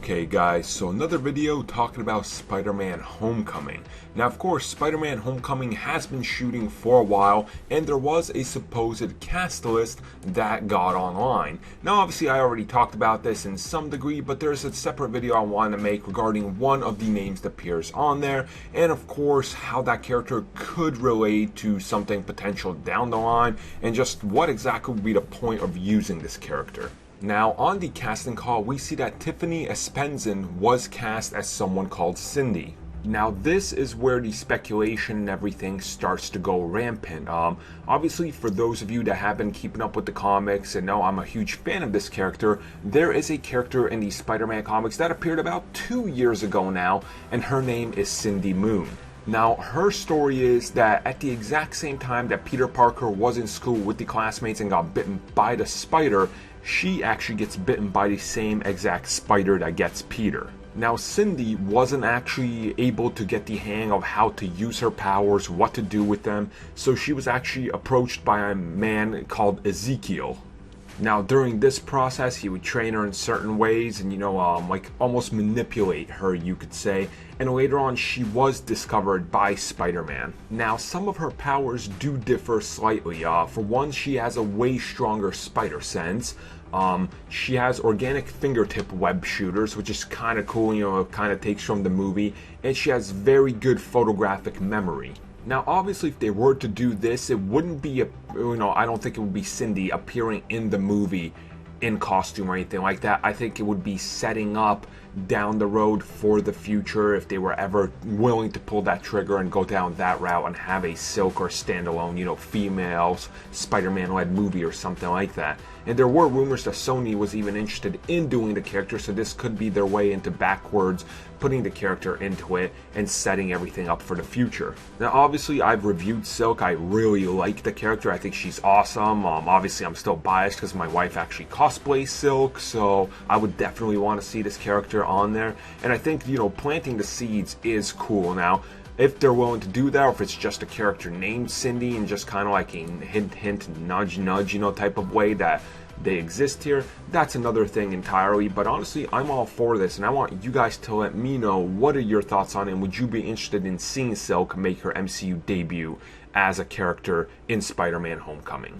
Okay guys, so another video talking about Spider-Man Homecoming. Now of course, Spider-Man Homecoming has been shooting for a while, and there was a supposed cast list that got online. Now obviously I already talked about this in some degree, but there's a separate video I wanted to make regarding one of the names that appears on there, and of course how that character could relate to something potential down the line, and just what exactly would be the point of using this character. Now, on the casting call, we see that Tiffany Espenson was cast as someone called Cindy. Now, this is where the speculation and everything starts to go rampant. Obviously, for those of you that have been keeping up with the comics and know I'm a huge fan of this character, there is a character in the Spider-Man comics that appeared about 2 years ago now, and her name is Cindy Moon. Now, her story is that at the exact same time that Peter Parker was in school with the classmates and got bitten by the spider, she actually gets bitten by the same exact spider that gets Peter. Now, Cindy wasn't actually able to get the hang of how to use her powers, what to do with them, so she was actually approached by a man called Ezekiel. Now, during this process, he would train her in certain ways and, like almost manipulate her, you could say. And later on, she was discovered by Spider-Man. Now, some of her powers do differ slightly. For one, she has a way stronger spider sense. She has organic fingertip web shooters, which is kind of cool, it kind of takes from the movie. And she has very good photographic memory. Now, obviously, if they were to do this, it wouldn't be I don't think it would be Cindy appearing in the movie in costume or anything like that. I think it would be setting up down the road for the future if they were ever willing to pull that trigger and go down that route and have a Silk or standalone, females Spider-Man-led movie or something like that. And there were rumors that Sony was even interested in doing the character, so this could be their way into backwards putting the character into it and setting everything up for the future. Now, obviously, I've reviewed Silk. I really like the character. I think she's awesome. Obviously, I'm still biased because my wife actually cosplays Silk, so I would definitely want to see this character on there. And I think, planting the seeds is cool. Now, if they're willing to do that, or if it's just a character named Cindy and just kind of like a hint, nudge, type of way that they exist here, that's another thing entirely. But honestly, I'm all for this, and I want you guys to let me know what are your thoughts on it, and would you be interested in seeing Silk make her MCU debut as a character in Spider-Man Homecoming?